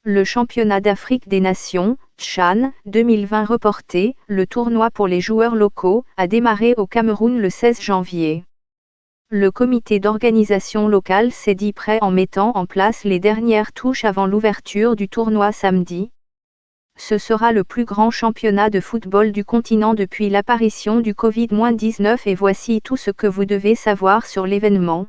Le championnat d'Afrique des Nations, CHAN, 2020 reporté, le tournoi pour les joueurs locaux, a démarré au Cameroun le 16 janvier. Le comité d'organisation local s'est dit prêt en mettant en place les dernières touches avant l'ouverture du tournoi samedi. Ce sera le plus grand championnat de football du continent depuis l'apparition du Covid-19 et voici tout ce que vous devez savoir sur l'événement.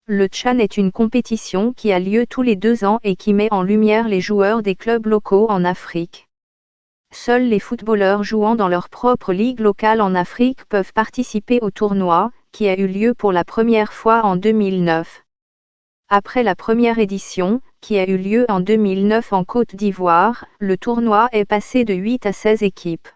Le CHAN est une compétition qui a lieu tous les 2 ans et qui met en lumière les joueurs des clubs locaux en Afrique. Seuls les footballeurs jouant dans leur propre ligue locale en Afrique peuvent participer au tournoi, qui a eu lieu pour la première fois en 2009. Après la première édition, qui a eu lieu en 2009 en Côte d'Ivoire, le tournoi est passé de 8 à 16 équipes.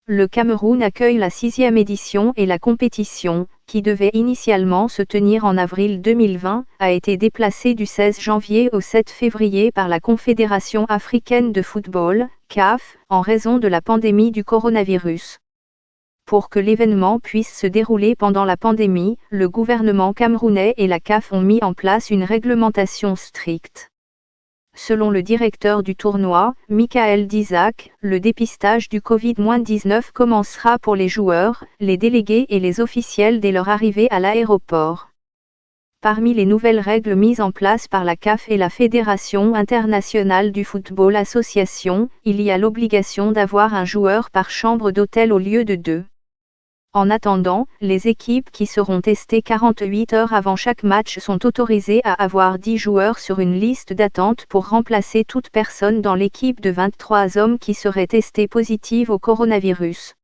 Le Cameroun accueille la 6e édition et la compétition, qui devait initialement se tenir en avril 2020, a été déplacée du 16 janvier au 7 février par la Confédération africaine de football, CAF, en raison de la pandémie du coronavirus. Pour que l'événement puisse se dérouler pendant la pandémie, le gouvernement camerounais et la CAF ont mis en place une réglementation stricte. Selon le directeur du tournoi, Michael Dizak, le dépistage du Covid-19 commencera pour les joueurs, les délégués et les officiels dès leur arrivée à l'aéroport. Parmi les nouvelles règles mises en place par la CAF et la Fédération internationale du football association, il y a l'obligation d'avoir un joueur par chambre d'hôtel au lieu de 2. En attendant, les équipes qui seront testées 48 heures avant chaque match sont autorisées à avoir 10 joueurs sur une liste d'attente pour remplacer toute personne dans l'équipe de 23 hommes qui serait testée positive au coronavirus.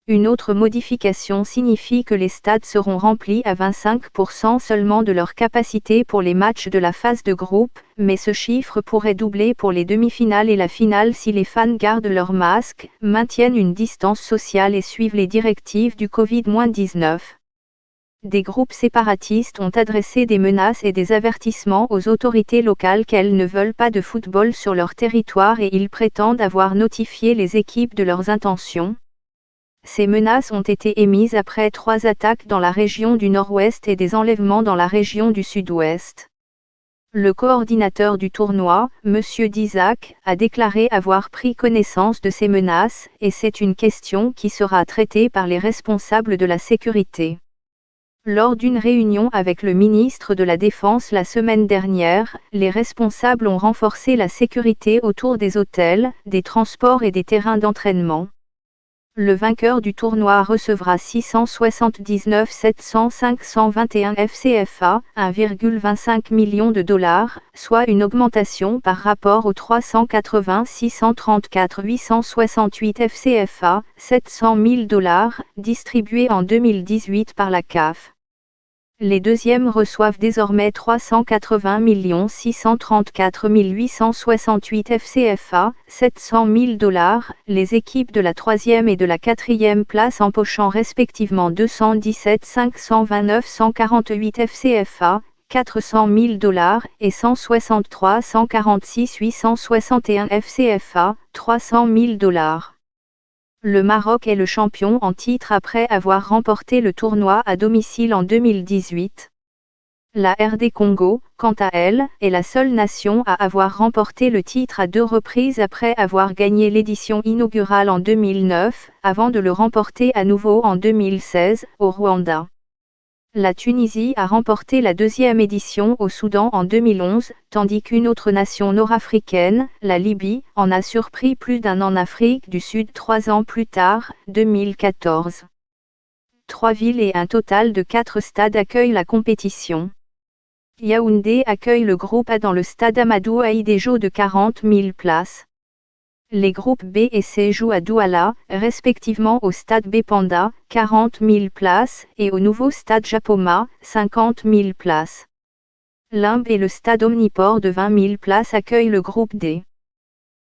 Une autre modification signifie que les stades seront remplis à 25% seulement de leur capacité pour les matchs de la phase de groupe, mais ce chiffre pourrait doubler pour les demi-finales et la finale si les fans gardent leur masque, maintiennent une distance sociale et suivent les directives du Covid-19. Des groupes séparatistes ont adressé des menaces et des avertissements aux autorités locales qu'elles ne veulent pas de football sur leur territoire et ils prétendent avoir notifié les équipes de leurs intentions. Ces menaces ont été émises après 3 attaques dans la région du Nord-Ouest et des enlèvements dans la région du Sud-Ouest. Le coordinateur du tournoi, M. Dizak, a déclaré avoir pris connaissance de ces menaces, et c'est une question qui sera traitée par les responsables de la sécurité. Lors d'une réunion avec le ministre de la Défense la semaine dernière, les responsables ont renforcé la sécurité autour des hôtels, des transports et des terrains d'entraînement. Le vainqueur du tournoi recevra 679 521 FCFA, 1,25 million de dollars, soit une augmentation par rapport aux 380 634 868 FCFA, 700 000 dollars, distribués en 2018 par la CAF. Les deuxièmes reçoivent désormais 380 634 868 FCFA, 700 000 dollars, les équipes de la 3e et de la 4e place empochant respectivement 217 529 148 FCFA, 400 000 dollars, et 163 146 861 FCFA, 300 000 dollars. Le Maroc est le champion en titre après avoir remporté le tournoi à domicile en 2018. La RD Congo, quant à elle, est la seule nation à avoir remporté le titre à 2 reprises après avoir gagné l'édition inaugurale en 2009, avant de le remporter à nouveau en 2016, au Rwanda. La Tunisie a remporté la 2e édition au Soudan en 2011, tandis qu'une autre nation nord-africaine, la Libye, en a surpris plus d'un en Afrique du Sud 3 ans plus tard, 2014. 3 villes et un total de 4 stades accueillent la compétition. Yaoundé accueille le groupe A dans le stade Amadou Ahidjo de 40 000 places. Les groupes B et C jouent à Douala, respectivement au stade Bépanda, 40 000 places, et au nouveau stade Japoma, 50 000 places. Limbe et le stade Omniport de 20 000 places accueillent le groupe D.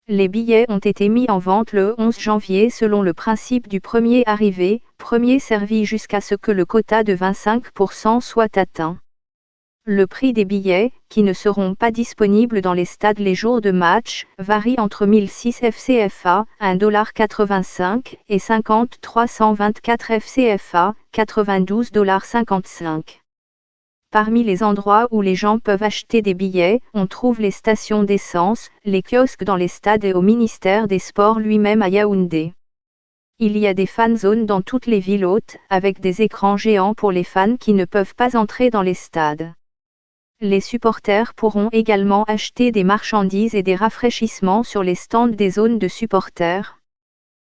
Les billets ont été mis en vente le 11 janvier selon le principe du premier arrivé, premier servi jusqu'à ce que le quota de 25% soit atteint. Le prix des billets, qui ne seront pas disponibles dans les stades les jours de match, varie entre 1006 FCFA, 1,85$, et 50 324 FCFA, 92,55$. Parmi les endroits où les gens peuvent acheter des billets, on trouve les stations d'essence, les kiosques dans les stades et au ministère des Sports lui-même à Yaoundé. Il y a des fan zones dans toutes les villes hôtes, avec des écrans géants pour les fans qui ne peuvent pas entrer dans les stades. Les supporters pourront également acheter des marchandises et des rafraîchissements sur les stands des zones de supporters,